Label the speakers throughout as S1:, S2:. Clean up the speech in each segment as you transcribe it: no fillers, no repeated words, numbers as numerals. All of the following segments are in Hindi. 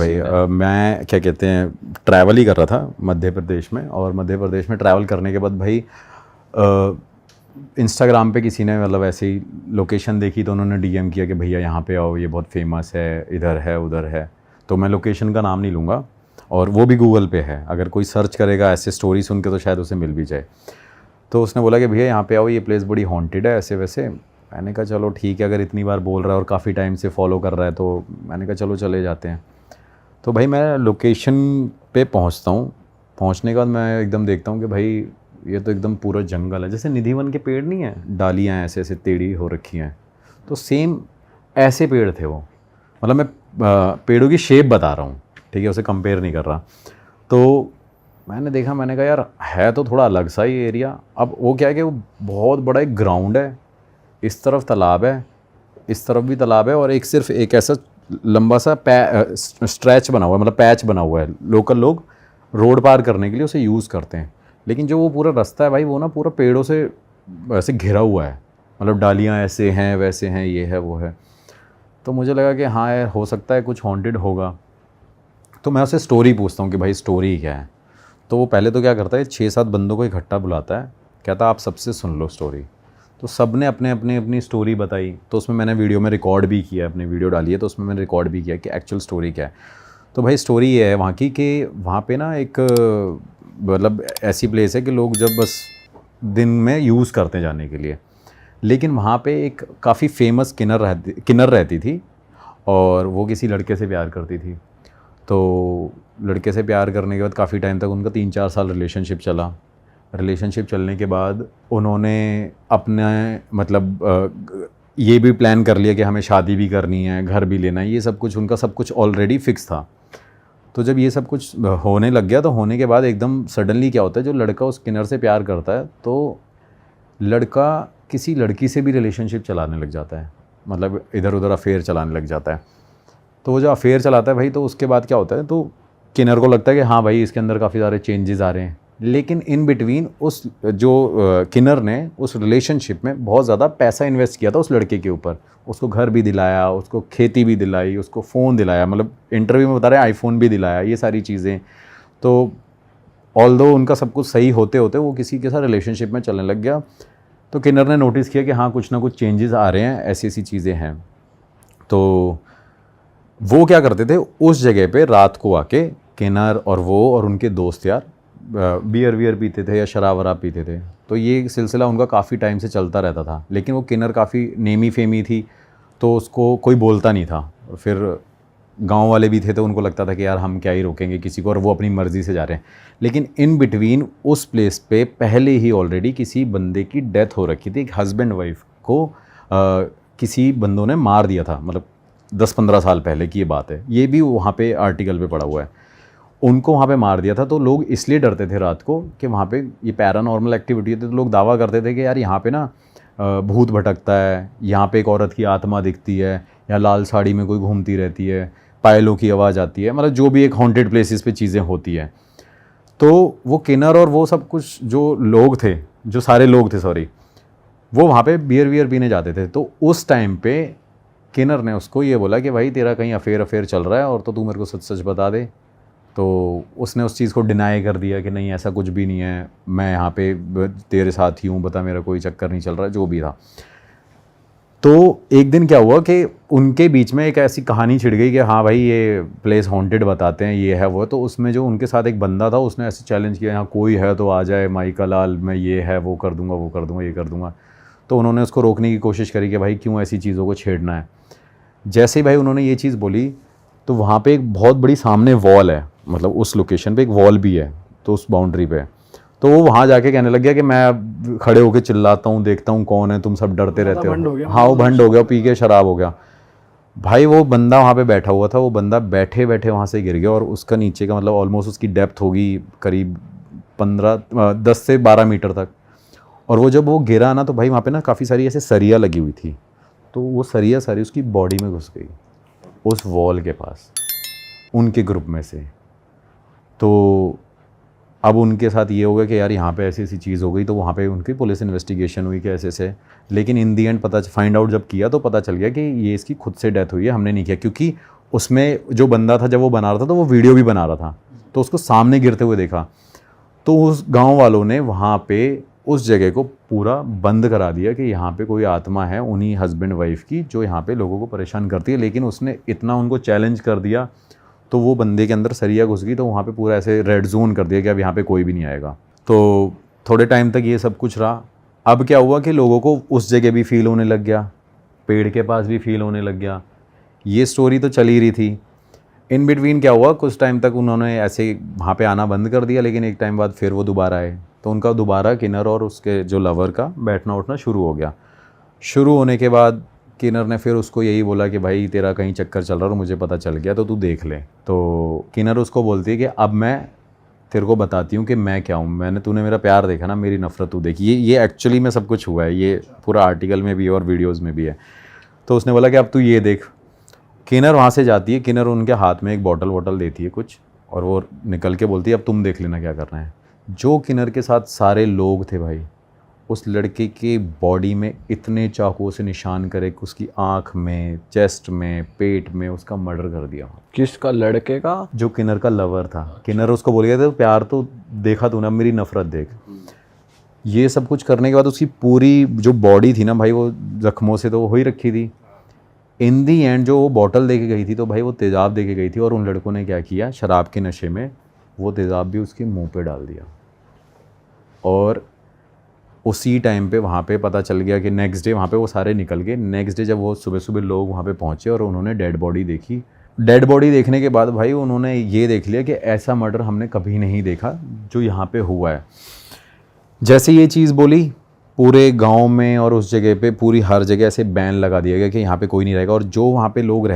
S1: भाई मैं क्या कहते हैं ट्रैवल ही कर रहा था मध्य प्रदेश में, और मध्य प्रदेश में ट्रैवल करने के बाद भाई इंस्टाग्राम पे किसी ने मतलब ऐसे ही लोकेशन देखी तो उन्होंने डीएम किया कि भैया यहाँ पे आओ, ये बहुत फेमस है, इधर है उधर है। तो मैं लोकेशन का नाम नहीं लूँगा, और वो भी गूगल पे है, अगर कोई सर्च करेगा ऐसे स्टोरी सुन के तो शायद उसे मिल भी जाए। तो उसने बोला कि भैया यहाँ पे आओ, ये प्लेस बड़ी हॉन्टेड है ऐसे वैसे। मैंने कहा चलो ठीक है, अगर इतनी बार बोल रहा है और काफ़ी टाइम से फॉलो कर रहा है तो मैंने कहा चलो चले जाते हैं। तो भाई मैं लोकेशन पे पहुँचता हूँ, पहुँचने के बाद मैं एकदम देखता हूँ कि भाई ये तो एकदम पूरा जंगल है, जैसे निधिवन के पेड़ नहीं है, डालियाँ ऐसे ऐसे टेढ़ी हो रखी हैं, तो सेम ऐसे पेड़ थे वो। मतलब मैं पेड़ों की शेप बता रहा हूँ, ठीक है, उसे कंपेयर नहीं कर रहा। तो मैंने देखा, मैंने कहा यार है तो थोड़ा अलग सा ही एरिया। अब वो क्या है कि वो बहुत बड़ा एक ग्राउंड है, इस तरफ तालाब है, इस तरफ भी तालाब है, और एक सिर्फ एक ऐसा लंबा सा स्ट्रेच बना हुआ है, मतलब पैच बना हुआ है। लोकल लोग रोड पार करने के लिए उसे यूज़ करते हैं, लेकिन जो वो पूरा रास्ता है भाई वो ना पूरा पेड़ों से ऐसे घिरा हुआ है, मतलब डालियाँ ऐसे हैं वैसे हैं, ये है वो है। तो मुझे लगा कि हाँ यार हो सकता है कुछ हॉन्टेड होगा। तो मैं उससे स्टोरी पूछता हूँ कि भाई स्टोरी क्या है। तो वो पहले तो क्या करता है, 6-7 बंदों को इकट्ठा बुलाता है, कहता है आप सबसे सुन लो स्टोरी। तो सब ने अपनी स्टोरी बताई। तो उसमें मैंने वीडियो में रिकॉर्ड भी किया, अपनी वीडियो डाली है तो उसमें मैंने रिकॉर्ड भी किया कि एक्चुअल स्टोरी क्या है। तो भाई स्टोरी ये है वहाँ की कि वहाँ पे ना एक मतलब ऐसी प्लेस है कि लोग जब बस दिन में यूज़ करते हैं जाने के लिए, लेकिन वहाँ पे एक काफ़ी फेमस किन्नर रहती थी, और वो किसी लड़के से प्यार करती थी। तो लड़के से प्यार करने के बाद काफ़ी टाइम तक उनका 3-4 साल रिलेशनशिप चला। रिलेशनशिप चलने के बाद उन्होंने अपने मतलब ये भी प्लान कर लिया कि हमें शादी भी करनी है, घर भी लेना है, ये सब कुछ उनका सब कुछ ऑलरेडी फिक्स था। तो जब ये सब कुछ होने लग गया तो होने के बाद एकदम सडनली क्या होता है, जो लड़का उस किन्नर से प्यार करता है तो लड़का किसी लड़की से भी रिलेशनशिप चलाने लग जाता है, मतलब इधर उधर अफेयर चलाने लग जाता है। तो वो जो अफेयर चलाता है भाई, तो उसके बाद क्या होता है, तो किन्नर को लगता है कि हाँ भाई इसके अंदर काफ़ी सारे चेंजेस आ रहे हैं। लेकिन इन बिटवीन उस जो किन्नर ने उस रिलेशनशिप में बहुत ज़्यादा पैसा इन्वेस्ट किया था उस लड़के के ऊपर। उसको घर भी दिलाया, उसको खेती भी दिलाई, उसको फ़ोन दिलाया, मतलब इंटरव्यू में बता रहे हैं आईफोन भी दिलाया, ये सारी चीज़ें। तो ऑल्दो उनका सब कुछ सही होते होते वो किसी के साथ रिलेशनशिप में चलने लग गया। तो किन्नर ने नोटिस किया कि हाँ कुछ ना कुछ चेंजेस आ रहे हैं, ऐसी ऐसी चीज़ें हैं। तो वो क्या करते थे, उस जगह पे रात को आके किन्नर और वो और उनके दोस्त यार बियर वियर पीते थे या शराब वराब पीते थे। तो ये सिलसिला उनका काफ़ी टाइम से चलता रहता था, लेकिन वो किन्नर काफ़ी नेमी फेमी थी तो उसको कोई बोलता नहीं था। फिर गांव वाले भी थे तो उनको लगता था कि यार हम क्या ही रोकेंगे किसी को, और वो अपनी मर्ज़ी से जा रहे हैं। लेकिन इन बिटवीन उस प्लेस पे पहले ही ऑलरेडी किसी बंदे की डेथ हो रखी थी। एक हस्बैंड वाइफ को किसी बंदों ने मार दिया था, मतलब 10-15 साल पहले की ये बात है। ये भी वहाँ पे आर्टिकल पे पड़ा हुआ है, उनको वहाँ पे मार दिया था। तो लोग इसलिए डरते थे रात को कि वहाँ पे ये पैरानॉर्मल एक्टिविटी है। तो लोग दावा करते थे कि यार यहाँ पे ना भूत भटकता है, यहाँ पे एक औरत की आत्मा दिखती है, या लाल साड़ी में कोई घूमती रहती है, पायलों की आवाज़ आती है, मतलब जो भी एक हॉन्टेड प्लेसेस पे चीज़ें होती हैं। तो वो किन्नर और वो सब कुछ जो लोग थे, जो सारे लोग थे सॉरी, वो वहाँ पे बियर वियर पीने जाते थे। तो उस टाइम पे किन्नर ने उसको ये बोला कि भाई तेरा कहीं अफेयर चल रहा है और तो तू मेरे को सच सच बता दे। तो उसने उस चीज़ को डिनाई कर दिया कि नहीं ऐसा कुछ भी नहीं है, मैं यहाँ पे तेरे साथ ही हूँ, बता मेरा कोई चक्कर नहीं चल रहा है, जो भी था। तो एक दिन क्या हुआ कि उनके बीच में एक ऐसी कहानी छिड़ गई कि हाँ भाई ये प्लेस हॉन्टेड बताते हैं, ये है वो। तो उसमें जो उनके साथ एक बंदा था उसने ऐसे चैलेंज किया, यहाँ कोई है तो आ जाए, माई का लाल, मैं ये है वो कर दूँगा, वो कर दूँगा, ये कर दूँगा। तो उन्होंने उसको रोकने की कोशिश करी कि भाई क्यों ऐसी चीज़ों को छेड़ना है। जैसे ही भाई उन्होंने ये चीज़ बोली तो वहाँ पे एक बहुत बड़ी सामने वॉल है, मतलब उस लोकेशन पे एक वॉल भी है, तो उस बाउंड्री पे। तो वो वहाँ जाके कहने लग गया कि मैं खड़े होके चिल्लाता हूँ, देखता हूँ कौन है, तुम सब डरते रहते हो। हाँ वो भंड हो गया, पी के शराब हो गया भाई। वो बंदा वहाँ पे बैठा हुआ था, वो बंदा बैठे बैठे वहाँ से गिर गया, और उसका नीचे का मतलब ऑलमोस्ट उसकी डेप्थ होगी करीब 10 से 12 मीटर तक। और वो जब वो गिरा ना तो भाई वहाँ पे ना काफ़ी सारी ऐसे सरिया लगी हुई थी, तो वो सरिया सारी उसकी बॉडी में घुस गई उस वॉल के पास, उनके ग्रुप में से। तो अब उनके साथ ये हो गया कि यार यहाँ पे ऐसी ऐसी चीज़ हो गई। तो वहाँ पे उनकी पुलिस इन्वेस्टिगेशन हुई कि ऐसे ऐसे, लेकिन इन दी एंड फाइंड आउट जब किया तो पता चल गया कि ये इसकी खुद से डेथ हुई है, हमने नहीं किया। क्योंकि उसमें जो बंदा था जब वो बना रहा था तो वो वीडियो भी बना रहा था, तो उसको सामने गिरते हुए देखा। तो उस गांव वालों ने वहाँ पे उस जगह को पूरा बंद करा दिया कि यहाँ पे कोई आत्मा है उन्हीं हस्बैंड वाइफ की जो यहाँ पे लोगों को परेशान करती है। लेकिन उसने इतना उनको चैलेंज कर दिया तो वो बंदे के अंदर सरिया घुस गई, तो वहाँ पे पूरा ऐसे रेड जोन कर दिया कि अब यहाँ पे कोई भी नहीं आएगा। तो थोड़े टाइम तक ये सब कुछ रहा। अब क्या हुआ कि लोगों को उस जगह भी फील होने लग गया, पेड़ के पास भी फील होने लग गया। ये स्टोरी तो चल ही रही थी। इन बिटवीन क्या हुआ, कुछ टाइम तक उन्होंने ऐसे वहाँ पे आना बंद कर दिया, लेकिन एक टाइम बाद फिर वो दोबारा आए। तो उनका दोबारा किन्नर और उसके जो लवर का बैठना उठना शुरू हो गया। शुरू होने के बाद किन्नर ने फिर उसको यही बोला कि भाई तेरा कहीं चक्कर चल रहा है और मुझे पता चल गया तो तू देख ले। तो किन्नर उसको बोलती है कि अब मैं तेरे को बताती हूँ कि मैं क्या हूँ, तूने मेरा प्यार देखा ना, मेरी नफ़रत तू देख। ये एक्चुअली में सब कुछ हुआ है, ये पूरा आर्टिकल में भी है और वीडियोज़ में भी है। तो उसने बोला कि अब तू ये देख। किन्नर वहाँ से जाती है, किन्नर उनके हाथ में एक बॉटल देती है कुछ, और वो निकल के बोलती है अब तुम देख लेना क्या करना है। जो किन्नर के साथ सारे लोग थे भाई, उस लड़के के बॉडी में इतने चाकुओं से निशान करे कि उसकी आँख में, चेस्ट में, पेट में उसका मर्डर कर दिया।
S2: किसका? लड़के का?
S1: जो किन्नर का लवर था। किन्नर उसको बोल गया था प्यार तो देखा तूने, अब मेरी नफ़रत देख। ये सब कुछ करने के बाद उसकी पूरी जो बॉडी थी ना भाई, वो जख्मों से तो हो ही रखी थी। इन दी एंड जो वो बॉटल दे के गई थी तो भाई वो तेज़ाब दे के गई थी, और उन लड़कों ने क्या किया, शराब के नशे में वो तेज़ाब भी उसके मुंह पे डाल दिया। और उसी टाइम पे वहाँ पे पता चल गया कि नेक्स्ट डे वहाँ पे वो सारे निकल गए। नेक्स्ट डे जब वो सुबह सुबह लोग वहाँ पे पहुँचे और उन्होंने डेड बॉडी देखी। डेड बॉडी देखने के बाद भाई उन्होंने ये देख लिया कि ऐसा मर्डर हमने कभी नहीं देखा जो यहाँ पे हुआ है। जैसे ये चीज़ बोली, पूरे गांव में और उस जगह पे पूरी हर जगह ऐसे बैन लगा दिया गया कि यहाँ पे कोई नहीं रहेगा। और जो वहाँ पे लोग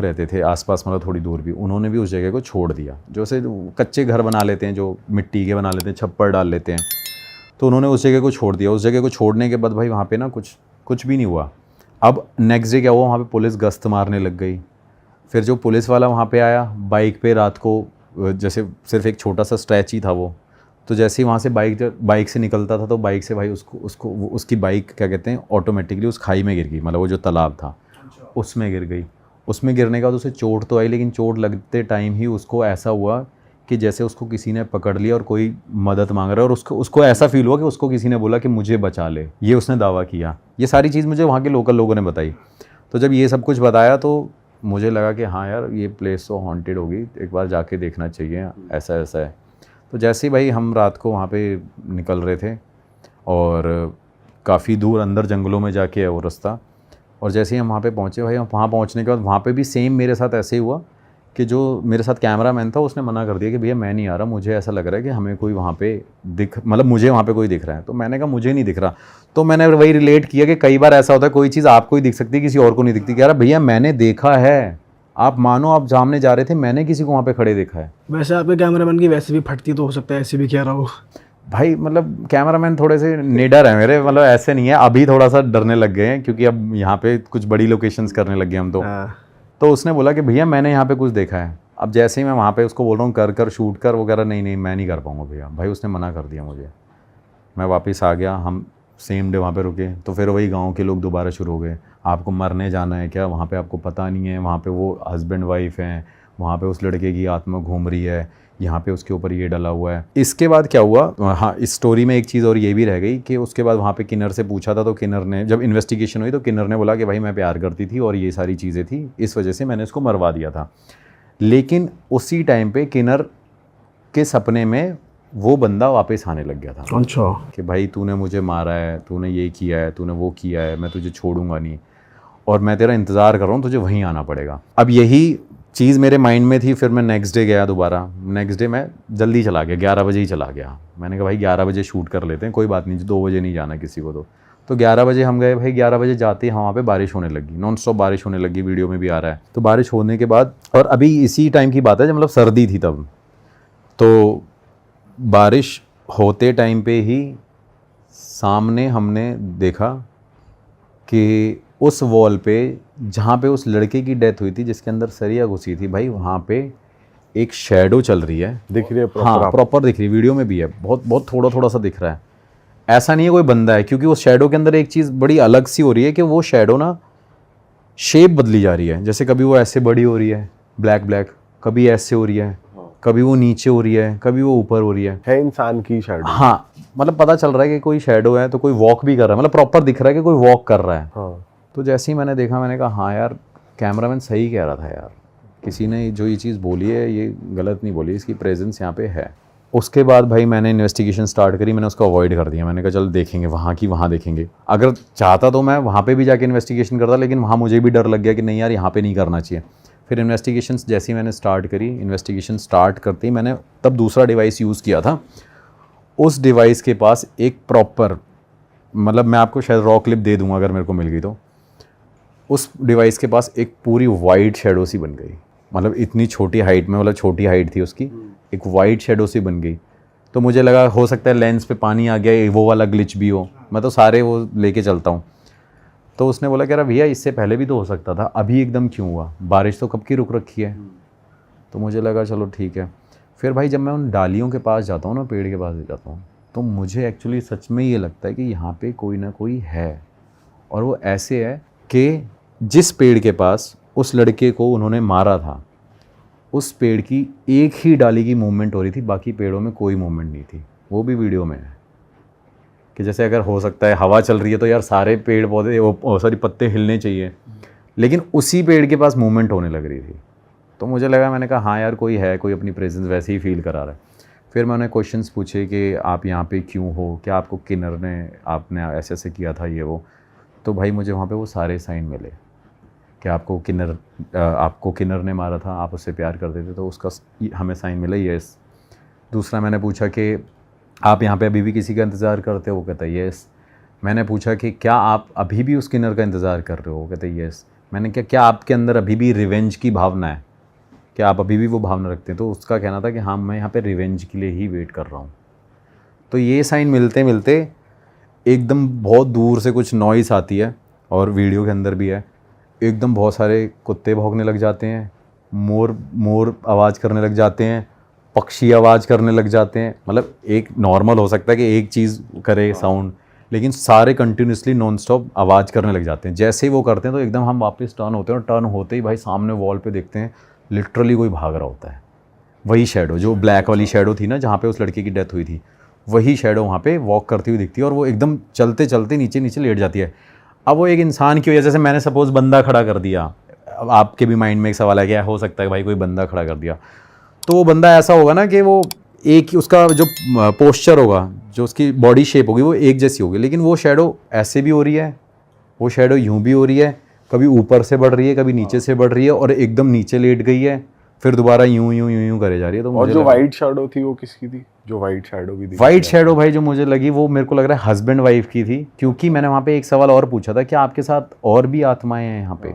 S1: रहते थे आसपास, मतलब थोड़ी दूर भी, उन्होंने भी उस जगह को छोड़ दिया। जो से कच्चे घर बना लेते हैं, जो मिट्टी के बना लेते हैं, छप्पर डाल लेते हैं, तो उन्होंने उस जगह को छोड़ दिया। उस जगह को छोड़ने के बाद भाई वहाँ पे ना कुछ भी नहीं हुआ। अब नेक्स्ट डे क्या हुआ, वहाँ पे पुलिस गश्त मारने लग गई। फिर जो पुलिस वाला वहाँ पे आया बाइक पे रात को, जैसे सिर्फ एक छोटा सा स्ट्रेच ही था वो, तो जैसे ही वहाँ से बाइक से निकलता था तो बाइक से भाई उसकी बाइक क्या कहते हैं ऑटोमेटिकली उस खाई में गिर गई, मतलब वो जो तालाब था उसमें गिर गई। उसमें गिरने के बाद उसे चोट तो आई, लेकिन चोट लगते टाइम ही उसको ऐसा हुआ कि जैसे उसको किसी ने पकड़ लिया और कोई मदद मांग रहा है, और उसको ऐसा फील हुआ कि उसको किसी ने बोला कि मुझे बचा ले, ये उसने दावा किया। ये सारी चीज़ मुझे वहाँ के लोकल लोगों ने बताई। तो जब ये सब कुछ बताया तो मुझे लगा कि हाँ यार ये प्लेस तो हॉन्टेड होगी, एक बार जाके देखना चाहिए, ऐसा ऐसा है। तो जैसे ही भाई हम रात को वहाँ पे निकल रहे थे और काफ़ी दूर अंदर जंगलों में जाके है वो रास्ता, और जैसे ही हम वहाँ पे पहुँचे भाई, वहाँ पहुँचने के बाद वहाँ पे भी सेम मेरे साथ ऐसे ही हुआ कि जो मेरे साथ कैमरामैन था उसने मना कर दिया कि भैया मैं नहीं आ रहा, मुझे ऐसा लग रहा है कि हमें कोई वहाँ पे मुझे वहाँ पे कोई दिख रहा है। तो मैंने कहा मुझे नहीं दिख रहा। तो मैंने वही रिलेट किया कि कई बार ऐसा होता है कोई चीज़ आपको ही दिख सकती है, किसी और को नहीं दिखती। कह रहा भैया मैंने देखा है, आप मानो आप सामने जा रहे थे, मैंने किसी को वहाँ पे खड़े देखा है।
S2: वैसे आपके कैमरामैन की वैसे भी फटती तो हो सकता है, ऐसे भी कह रहा हो
S1: भाई, मतलब कैमरामैन थोड़े से निडर है मेरे, मतलब ऐसे नहीं है। अभी थोड़ा सा डरने लग गए हैं क्योंकि अब यहाँ पे कुछ बड़ी लोकेशंस करने लग गए हम तो उसने बोला कि भैया मैंने यहाँ पे कुछ देखा है। अब जैसे ही मैं वहाँ पे उसको बोल रहा हूँ कर शूट कर, वो कह रहा नहीं मैं नहीं कर पाऊँगा भैया। भाई उसने मना कर दिया मुझे। मैं वापस आ गया, हम सेम डे वहाँ पे रुके। तो फिर वही गांव के लोग दोबारा शुरू हो गए, आपको मरने जाना है क्या, वहाँ पे आपको पता नहीं है, वहाँ पे वो हस्बैंड वाइफ हैं, वहाँ पे उस लड़के की आत्मा घूम रही है, यहाँ पे उसके ऊपर ये डला हुआ है। इसके बाद क्या हुआ, हाँ इस स्टोरी में एक चीज़ और ये भी रह गई कि उसके बाद वहाँ पे किन्नर से पूछा था, तो किन्नर ने जब इन्वेस्टिगेशन हुई तो किन्नर ने बोला कि भाई मैं प्यार करती थी और ये सारी चीज़ें थी, इस वजह से मैंने इसको मरवा दिया था। लेकिन उसी टाइम पे किन्नर के सपने में वो बंदा वापस आने लग गया था।
S2: अच्छा,
S1: कि भाई तूने मुझे मारा है, तूने ये किया है, तूने वो किया है, मैं तुझे छोड़ूंगा नहीं और मैं तेरा इंतज़ार कर रहा हूँ, तुझे वहीं आना पड़ेगा। अब यही चीज़ मेरे माइंड में थी। फिर मैं नेक्स्ट डे गया दोबारा। नेक्स्ट डे मैं जल्दी चला गया, 11 बजे ही चला गया। मैंने कहा भाई 11 बजे शूट कर लेते हैं, कोई बात नहीं, 2 बजे नहीं जाना किसी को। तो 11 बजे हम गए भाई। 11 बजे जाते ही वहाँ पे बारिश होने लगी, नॉन स्टॉप बारिश होने लगी, वीडियो में भी आ रहा है। तो बारिश होने के बाद, और अभी इसी टाइम की बात है जब मतलब सर्दी थी तब, तो बारिश होते टाइम पे ही सामने हमने देखा कि उस वॉल पे जहाँ पे उस लड़के की डेथ हुई थी, जिसके अंदर सरिया घुसी थी भाई, वहाँ पे एक शैडो चल रही है।
S2: दिख रही है?
S1: हाँ प्रॉपर दिख रही है, वीडियो में भी है, बहुत थोड़ा सा दिख रहा है। ऐसा नहीं है कोई बंदा है, क्योंकि उस शैडो के अंदर एक चीज़ बड़ी अलग सी हो रही है कि वो शैडो ना शेप बदली जा रही है, जैसे कभी वो ऐसे बड़ी हो रही है ब्लैक ब्लैक, कभी ऐसे हो रही है, कभी वो नीचे हो रही है, कभी वो ऊपर हो रही है
S3: इंसान की शैडो।
S1: हाँ, मतलब पता चल रहा है कि कोई शैडो है तो कोई वॉक भी कर रहा है, मतलब प्रॉपर दिख रहा है कि कोई वॉक कर रहा है।
S3: हाँ।
S1: तो जैसे ही मैंने देखा मैंने कहा हाँ यार कैमरामैन सही कह रहा था यार, किसी ने जो ये चीज़ बोली है ये गलत नहीं बोली, इसकी प्रेजेंस यहाँ पे है। उसके बाद भाई मैंने इन्वेस्टिगेशन स्टार्ट करी, मैंने उसको अवॉइड कर दिया। मैंने कहा चल देखेंगे वहाँ की वहाँ देखेंगे। अगर चाहता तो मैं वहाँ पे भी जाके इन्वेस्टिगेशन करता, लेकिन वहाँ मुझे भी डर लग गया कि नहीं यार यहाँ पे नहीं करना चाहिए। फिर इन्वेस्टिगेशन जैसे ही मैंने स्टार्ट करी, इन्वेस्टिगेशन स्टार्ट करते ही मैंने तब दूसरा डिवाइस यूज़ किया था। उस डिवाइस के पास एक प्रॉपर, मतलब मैं आपको शायद रॉ क्लिप दे दूंगा अगर मेरे को मिल गई तो, उस डिवाइस के पास एक पूरी वाइट शेडो सी बन गई, मतलब इतनी छोटी हाइट में, मतलब छोटी हाइट थी उसकी, एक वाइट शेडो सी बन गई। तो मुझे लगा हो सकता है लेंस पे पानी आ गया, वो वाला ग्लिच भी हो। मैं तो सारे वो लेके चलता हूँ। तो उसने बोला कह रहा भैया इससे पहले भी तो हो सकता था, अभी एकदम क्यों हुआ, बारिश तो कब की रुक रखी है। तो मुझे लगा चलो ठीक है। फिर भाई जब मैं उन डालियों के पास जाता हूँ ना, पेड़ के पास जाता हूँ, तो मुझे एक्चुअली सच में ये लगता है कि यहाँ पे कोई ना कोई है। और वो ऐसे है कि जिस पेड़ के पास उस लड़के को उन्होंने मारा था, उस पेड़ की एक ही डाली की मूवमेंट हो रही थी, बाकी पेड़ों में कोई मूवमेंट नहीं थी। वो भी वीडियो में है कि जैसे अगर हो सकता है हवा चल रही है तो यार सारे पेड़ पौधे वो सॉरी पत्ते हिलने चाहिए, लेकिन उसी पेड़ के पास मूवमेंट होने लग रही थी। तो मुझे लगा, मैंने कहा हाँ यार कोई है, कोई अपनी प्रेजेंस वैसे ही फील करा रहा है। फिर मैंने क्वेश्चंस पूछे कि आप यहाँ पे क्यों हो, क्या आपको किन्नर ने आपने ऐसे ऐसे किया था ये वो। तो भाई मुझे वहाँ पे वो सारे साइन मिले कि आपको किन्नर ने मारा था, आप उससे प्यार करते थे, तो उसका हमें साइन मिला यस। दूसरा मैंने पूछा कि आप यहाँ पे अभी भी किसी का इंतज़ार करते हो, वो कहता है यस। मैंने पूछा कि क्या आप अभी भी उस किन्नर का इंतज़ार कर रहे हो, वो कहते हैं यस। मैंने क्या आपके अंदर अभी भी रिवेंज की भावना है, क्या आप अभी भी वो भावना रखते हैं। तो उसका कहना था कि हाँ मैं यहाँ पे रिवेंज के लिए ही वेट कर रहा हूँ। तो ये साइन मिलते मिलते एकदम बहुत दूर से कुछ नॉइस आती है, और वीडियो के अंदर भी है, एकदम बहुत सारे कुत्ते भौंकने लग जाते हैं, मोर आवाज़ करने लग जाते हैं, पक्षी आवाज़ करने लग जाते हैं। मतलब एक नॉर्मल हो सकता है कि एक चीज़ करे साउंड, लेकिन सारे कंटिन्यूसली नॉन स्टॉप आवाज़ करने लग जाते हैं। जैसे ही वो करते हैं तो एकदम हम वापस टर्न होते हैं, और टर्न होते ही भाई सामने वॉल पे देखते हैं लिटरली कोई भाग रहा होता है। वही शेडो, जो ब्लैक वाली शेडो थी ना जहाँ पे उस लड़के की डेथ हुई थी, वही शेडो वहाँ पे वॉक करती हुई दिखती है, और वो एकदम चलते चलते नीचे नीचे लेट जाती है। अब वो एक इंसान की वजह से, मैंने सपोज़ बंदा खड़ा कर दिया, अब आपके भी माइंड में एक सवाल है क्या हो सकता है भाई कोई बंदा खड़ा कर दिया, तो वो बंदा ऐसा होगा ना कि वो एक ही उसका जो पोस्चर होगा, जो उसकी बॉडी शेप होगी वो एक जैसी होगी, लेकिन वो शेडो ऐसे भी हो रही है, वो शेडो यूं भी हो रही है, कभी ऊपर से बढ़ रही है, कभी नीचे से बढ़ रही है, और एकदम नीचे लेट गई है, फिर दोबारा यूं यूं यूं यूं करे जा रही है। तो
S3: और जो वाइट शैडो थी वो किसकी थी? जो वाइट शैडो भी थी,
S1: वाइट शेडो भाई जो मुझे लगी वो मेरे को लग रहा है हस्बैंड वाइफ की थी, क्योंकि मैंने वहाँ पे एक सवाल और पूछा था कि आपके साथ और भी आत्माएं हैं यहाँ पे,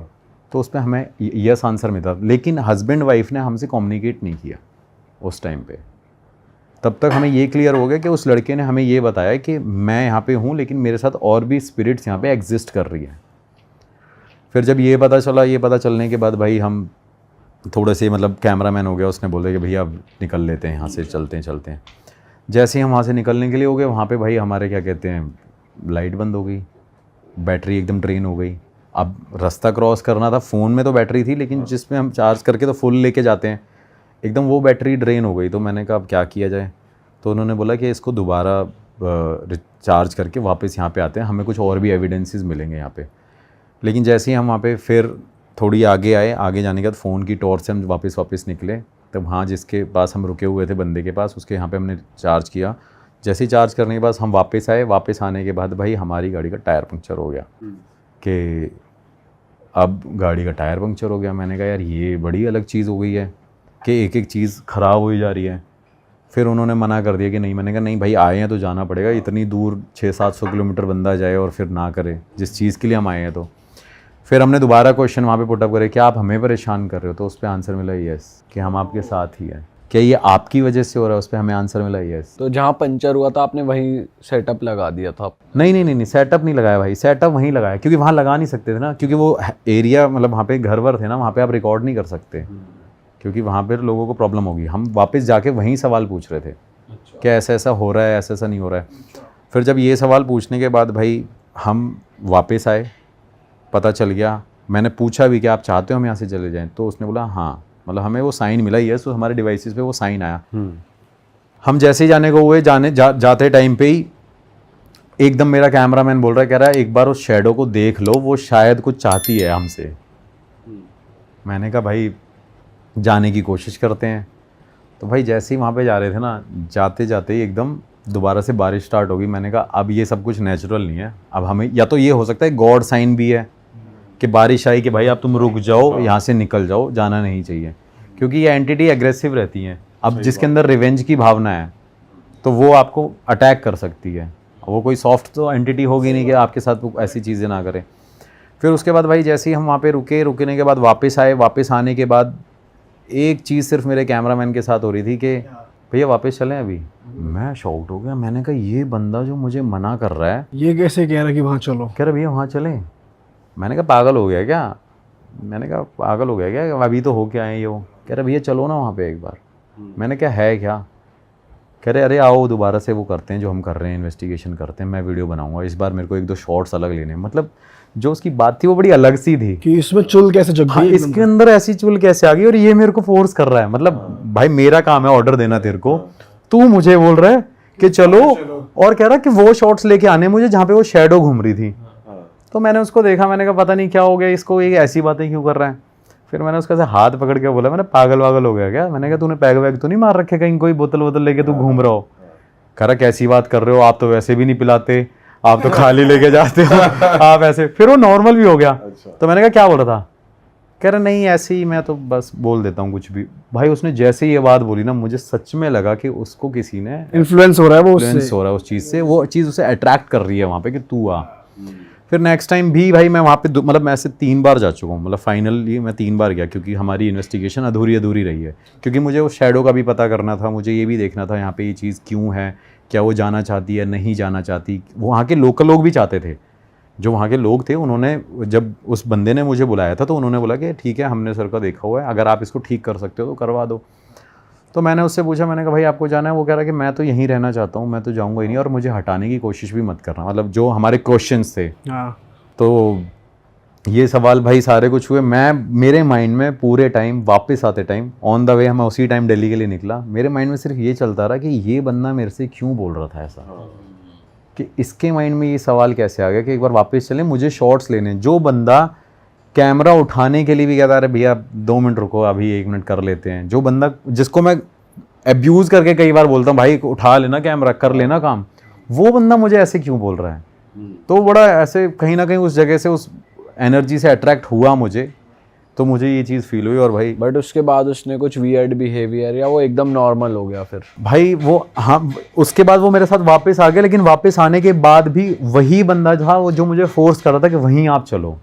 S1: तो उस पर हमें यस आंसर मिला, लेकिन हस्बैंड वाइफ ने हमसे कम्युनिकेट नहीं किया उस टाइम पे। तब तक हमें ये क्लियर हो गया कि उस लड़के ने हमें ये बताया कि मैं यहाँ पे हूँ, लेकिन मेरे साथ और भी स्पिरिट्स यहाँ पे एग्जिस्ट कर रही है। फिर जब ये पता चला, ये पता चलने के बाद भाई हम थोड़े से, मतलब कैमरामैन हो गया, उसने बोला कि भैया अब निकल लेते हैं यहाँ से, चलते हैं। जैसे ही हम वहाँ से निकलने के लिए हो गए, वहाँ पे भाई हमारे क्या कहते हैं, लाइट बंद हो गई, बैटरी एकदम ड्रेन हो गई। अब रास्ता क्रॉस करना था, फ़ोन में तो बैटरी थी, लेकिन जिसमें हम चार्ज करके तो फुल लेके जाते हैं, एकदम वो बैटरी ड्रेन हो गई। तो मैंने कहा अब क्या किया जाए, तो उन्होंने बोला कि इसको दोबारा रिचार्ज करके वापस यहाँ पे आते हैं, हमें कुछ और भी एविडेंसेस मिलेंगे यहाँ पे। लेकिन जैसे ही हम वहाँ पे फिर थोड़ी आगे आए, आगे जाने के बाद फ़ोन की टॉर्च से हम वापस निकले, तब हाँ जिसके पास हम रुके हुए थे बंदे के पास, उसके यहाँ पे हमने चार्ज किया। जैसे ही चार्ज करने के बाद हम वापस आए, वापस आने के बाद भाई हमारी गाड़ी का टायर पंक्चर हो गया कि अब गाड़ी का टायर पंक्चर हो गया। मैंने कहा यार ये बड़ी अलग चीज़ हो गई है कि एक एक चीज़ ख़राब हो जा रही है। फिर उन्होंने मना कर दिया कि नहीं। मैंने कहा नहीं भाई आए हैं तो जाना पड़ेगा, इतनी दूर 600-700 किलोमीटर बंदा जाए और फिर ना करे जिस चीज़ के लिए हम आए हैं। तो फिर हमने दोबारा क्वेश्चन वहाँ पे पुटअप करे, क्या आप हमें परेशान कर रहे हो? तो उस पर आंसर मिला यस, कि हम आपके साथ ही हैं। क्या ये आपकी वजह से हो रहा है? उस पर हमें आंसर मिला यस।
S2: तो जहाँ पंचर हुआ था आपने वहीं सेटअप लगा दिया था?
S1: नहीं, सेटअप नहीं लगाया भाई, सेटअप वहीं लगाया क्योंकि वहाँ लगा नहीं सकते थे ना, क्योंकि वो एरिया मतलब वहाँ पे घर वर थे ना, वहाँ पे आप रिकॉर्ड नहीं कर सकते क्योंकि वहाँ पर लोगों को प्रॉब्लम होगी। हम वापस जाके वहीं सवाल पूछ रहे थे कि ऐसा ऐसा हो रहा है, ऐसा ऐसा नहीं हो रहा है। फिर जब ये सवाल पूछने के बाद भाई हम वापस आए, पता चल गया मैंने पूछा भी कि आप चाहते हो हम यहाँ से चले जाएं, तो उसने बोला हाँ, मतलब हमें वो साइन मिला ही है, तो हमारे डिवाइसेस पे वो साइन आया। हम जैसे ही जाने को हुए, जाते टाइम पे ही एकदम मेरा कैमरामैन बोल रहा है, कह रहा है एक बार उस शैडो को देख लो, वो शायद कुछ चाहती है हमसे। मैंने कहा भाई जाने की कोशिश करते हैं। तो भाई जैसे ही वहाँ पे जा रहे थे ना, जाते जाते ही एकदम दोबारा से बारिश स्टार्ट होगी। मैंने कहा अब ये सब कुछ नेचुरल नहीं है, अब हमें या तो ये हो सकता है गॉड साइन भी है कि बारिश आई कि भाई अब तुम रुक जाओ, यहाँ से निकल जाओ, जाना नहीं चाहिए, क्योंकि ये एंटिटी एग्रेसिव रहती हैं। अब जिसके अंदर रिवेंज की भावना है तो वो आपको अटैक कर सकती है। वो कोई सॉफ्ट तो एंटिटी होगी नहीं कि आपके साथ वो ऐसी चीज़ें ना करे। फिर उसके बाद भाई जैसे ही हम वहाँ पे रुकने के बाद वापस आए, वापस आने के बाद एक चीज़ सिर्फ मेरे कैमरामैन के साथ हो रही थी कि भैया वापस चलें अभी। मैं शॉक्ड हो गया, मैंने कहा ये बंदा जो मुझे मना कर रहा है,
S4: ये कैसे कह रहा है कि वहाँ चलो?
S1: कह रहा भैया वहाँ चलें। मैंने कहा पागल हो गया क्या? मैंने कहा पागल हो गया क्या, अभी तो हो के आए ये। वो कह रहा भैया चलो ना वहाँ पे एक बार। मैंने कहा है क्या? कह रहे अरे आओ दोबारा से वो करते हैं जो हम कर रहे हैं, इन्वेस्टिगेशन करते हैं, मैं वीडियो बनाऊंगा, इस बार मेरे को 1-2 शॉट्स अलग लेने हैं। मतलब जो उसकी बात थी वो बड़ी अलग सी थी
S4: कि इसमें चुल कैसे जग
S1: हाँ,
S4: गई?
S1: इसके अंदर ऐसी चुल कैसे आ गई और ये मेरे को फोर्स कर रहा है। मतलब भाई मेरा काम है ऑर्डर देना तेरे को, तू मुझे बोल रहा है कि चलो, और कह रहा है कि वो शॉट्स लेके आने मुझे जहाँ पे वो शैडो घूम रही थी। तो मैंने उसको देखा, मैंने कहा पता नहीं क्या हो गया इसको, ये ऐसी बातें क्यों कर रहा है। फिर मैंने उसका हाथ पकड़ के बोला, मैंने पागल वागल हो गया क्या? मैंने कहा तूने पैग वैग तो नहीं मार रखे कहीं, कोई बोतल वोतल लेके तू घूम रहा हो? कह रहा कैसी बात कर रहे हो, आप तो वैसे भी नहीं पिलाते, आप तो खाली लेके जाते हो आप ऐसे। फिर वो नॉर्मल भी हो गया। तो मैंने कहा क्या बोल रहा था? कह रहा नहीं ऐसे ही, मैं तो बस बोल देता हूँ कुछ भी। भाई उसने जैसे ही ये बात बोली ना, मुझे सच में लगा कि उसको किसी ने
S4: इन्फ्लुएंस हो रहा है, वो
S1: इन्फ्लुएंस हो रहा है उस चीज़ से, वो चीज़ उसे अट्रैक्ट कर रही है वहाँ पे कि तू आ। फिर नेक्स्ट टाइम भी भाई मैं वहाँ पे मतलब मैं ऐसे 3 बार जा चुका हूँ, मतलब फाइनली मैं 3 बार गया, क्योंकि हमारी इन्वेस्टिगेशन अधूरी रही है। क्योंकि मुझे उस शैडो का भी पता करना था, मुझे ये भी देखना था यहाँ पे ये चीज़ क्यों है, क्या वो जाना चाहती है नहीं जाना चाहती। वहाँ के लोकल लोग भी चाहते थे, जो वहाँ के लोग थे, उन्होंने जब उस बंदे ने मुझे बुलाया था तो उन्होंने बोला कि ठीक है हमने सर का देखा हुआ है, अगर आप इसको ठीक कर सकते हो तो करवा दो। तो मैंने उससे पूछा, मैंने कहा भाई आपको जाना है? वो कह रहा कि मैं तो यहीं रहना चाहता हूँ, मैं तो जाऊँगा ही नहीं, और मुझे हटाने की कोशिश भी मत करना। मतलब जो हमारे क्वेश्चंस थे, तो ये सवाल भाई सारे कुछ हुए। मेरे माइंड में पूरे टाइम वापस आते टाइम ऑन द वे, मैं उसी टाइम दिल्ली के लिए निकला, मेरे माइंड में सिर्फ ये चलता रहा कि ये बंदा मेरे से क्यों बोल रहा था ऐसा, कि इसके माइंड में ये सवाल कैसे आ गया कि एक बार वापस चलें, मुझे शॉट्स लेने। जो बंदा कैमरा उठाने के लिए भी कहता है अरे भैया 2 मिनट रुको, अभी 1 मिनट कर लेते हैं, जो बंदा जिसको मैं एब्यूज़ करके कई बार बोलता हूँ भाई उठा लेना कैमरा, कर लेना काम, वो बंदा मुझे ऐसे क्यों बोल रहा है। तो बड़ा ऐसे कहीं ना कहीं उस जगह से, उस एनर्जी से अट्रैक्ट हुआ मुझे, तो मुझे ये चीज़ फील हुई। और भाई
S2: बट उसके बाद उसने कुछ वियर्ड बिहेवियर या वो एकदम नॉर्मल हो गया? फिर
S1: भाई वो हाँ, उसके बाद वो मेरे साथ वापस आ गया, लेकिन वापस आने के बाद भी वही बंदा था वो जो मुझे फोर्स कर रहा था कि वहीं आप चलो।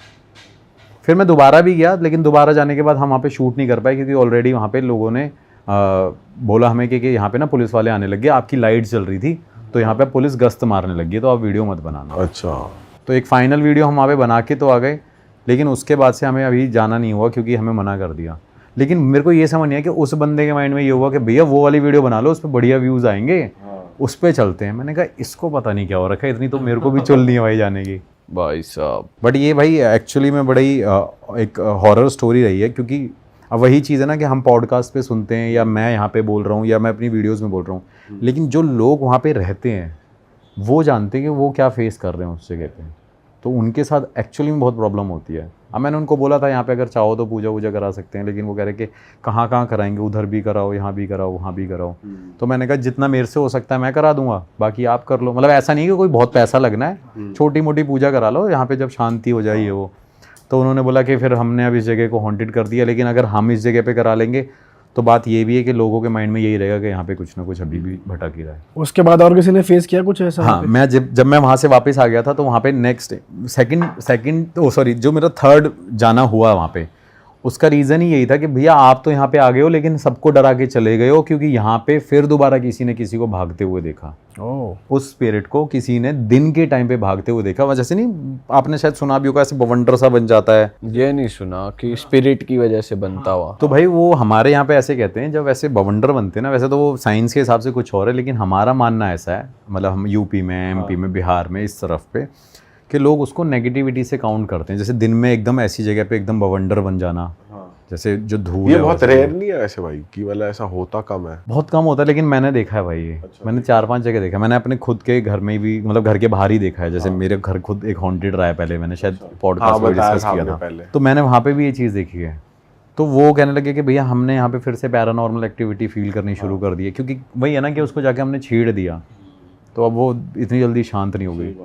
S1: फिर मैं दोबारा भी गया, लेकिन दोबारा जाने के बाद हम वहाँ पे शूट नहीं कर पाए, क्योंकि ऑलरेडी वहाँ पे लोगों ने बोला हमें कि यहाँ पे ना पुलिस वाले आने लग गए, आपकी लाइट चल रही थी तो यहाँ पे पुलिस गश्त मारने लग गई, तो आप वीडियो मत बनाना।
S3: अच्छा।
S1: तो एक फाइनल वीडियो हम वहाँ पे बना के तो आ गए, लेकिन उसके बाद से हमें अभी जाना नहीं हुआ, क्योंकि हमें मना कर दिया। लेकिन मेरे को ये समझ नहीं आया कि उस बंदे के माइंड में ये हुआ कि भैया वो वाली वीडियो बना लो, उस पर बढ़िया व्यूज़ आएंगे, उस पर चलते हैं। मैंने कहा इसको पता नहीं क्या हो रखा है, इतनी तो मेरे को भी चल नहीं है भाई जाने की।
S2: भाई साहब
S1: बट ये भाई एक्चुअली में बड़ी एक हॉरर स्टोरी रही है, क्योंकि अब वही चीज़ है ना कि हम पॉडकास्ट पे सुनते हैं, या मैं यहाँ पे बोल रहा हूँ, या मैं अपनी वीडियोस में बोल रहा हूँ, लेकिन जो लोग वहाँ पे रहते हैं वो जानते हैं कि वो क्या फेस कर रहे हैं उस जगह पे, तो उनके साथ एक्चुअली में बहुत प्रॉब्लम होती है। अब मैंने उनको बोला था यहाँ पे अगर चाहो तो पूजा वूजा करा सकते हैं, लेकिन वो कह रहे कि कहाँ कराएंगे, उधर भी कराओ, यहाँ भी कराओ, वहाँ भी कराओ। तो मैंने कहा जितना मेरे से हो सकता है मैं करा दूंगा, बाकी आप कर लो। मतलब ऐसा नहीं कि कोई बहुत पैसा लगना है, छोटी मोटी पूजा करा लो यहाँ पे जब शांति हो जाए वो। तो उन्होंने बोला कि फिर हमने अब इस जगह को हॉन्टेड कर दिया, लेकिन अगर हम इस जगह पे करा लेंगे तो बात ये भी है कि लोगों के माइंड में यही रहेगा कि यहाँ पे कुछ ना कुछ अभी भी भटक ही रहा है।
S4: उसके बाद और किसी ने फेस किया कुछ ऐसा?
S1: हाँ, मैं जब मैं वहाँ से वापस आ गया था तो वहाँ पे नेक्स्ट जो मेरा 3rd जाना हुआ वहाँ पे, उसका रीज़न ही यही था कि भैया आप तो यहाँ पे आ गए हो, लेकिन सबको डरा के चले गए हो, क्योंकि यहाँ पे फिर दोबारा किसी ने किसी को भागते हुए देखा। उस स्पिरिट को किसी ने दिन के टाइम पे भागते हुए देखा। जैसे नहीं आपने शायद सुना भी होगा, ऐसे बवंडर सा बन जाता है।
S2: ये नहीं सुना कि स्पिरिट की वजह से बनता हुआ।
S1: तो भाई वो हमारे यहाँ पे ऐसे कहते हैं, जब ऐसे बवंडर बनते हैं ना, वैसे तो वो साइंस के हिसाब से कुछ और है, लेकिन हमारा मानना ऐसा है, मतलब हम यूपी में, एमपी में, बिहार में, इस तरफ पे, कि लोग उसको नेगेटिविटी से काउंट करते हैं। जैसे दिन में एकदम ऐसी जगह पे एकदम बवंडर बन जाना, जैसे जो धूल
S3: ये
S1: है
S3: बहुत
S1: वैसे-
S3: रेयर नहीं है वैसे भाई कि वाला ऐसा होता कम है।
S1: बहुत कम होता है, लेकिन मैंने देखा है भाई ये। मैंने 4-5 जगह देखा है। मैंने अपने खुद के घर में भी, मतलब घर के बाहर ही देखा है। जैसे मेरे घर खुद एक हॉन्टेड रहा है पहले, मैंने शायद पॉडकास्ट में
S3: बताया
S1: डिस्कस
S3: था
S1: किया
S3: आपने
S1: था
S3: पहले।
S1: तो मैंने वहाँ पे भी ये चीज़ देखी है। तो वो कहने लगे कि भैया हमने यहाँ पे फिर से पैरानॉर्मल एक्टिविटी फील करनी शुरू कर दी है, क्योंकि वही है ना कि उसको जाके हमने छेड़ दिया, तो अब वो इतनी जल्दी शांत नहीं हो गई।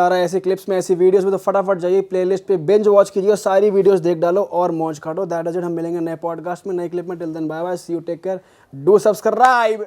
S5: आ रहा है ऐसे क्लिप्स में, ऐसी वीडियोस में, तो फटाफट जाइए प्लेलिस्ट पे बिंज वॉच कीजिए और सारी वीडियोस देख डालो और मौज काटो। That is it. हम मिलेंगे नए पॉडकास्ट में, नए क्लिप में। Till then bye bye, see you, take care, do subscribe.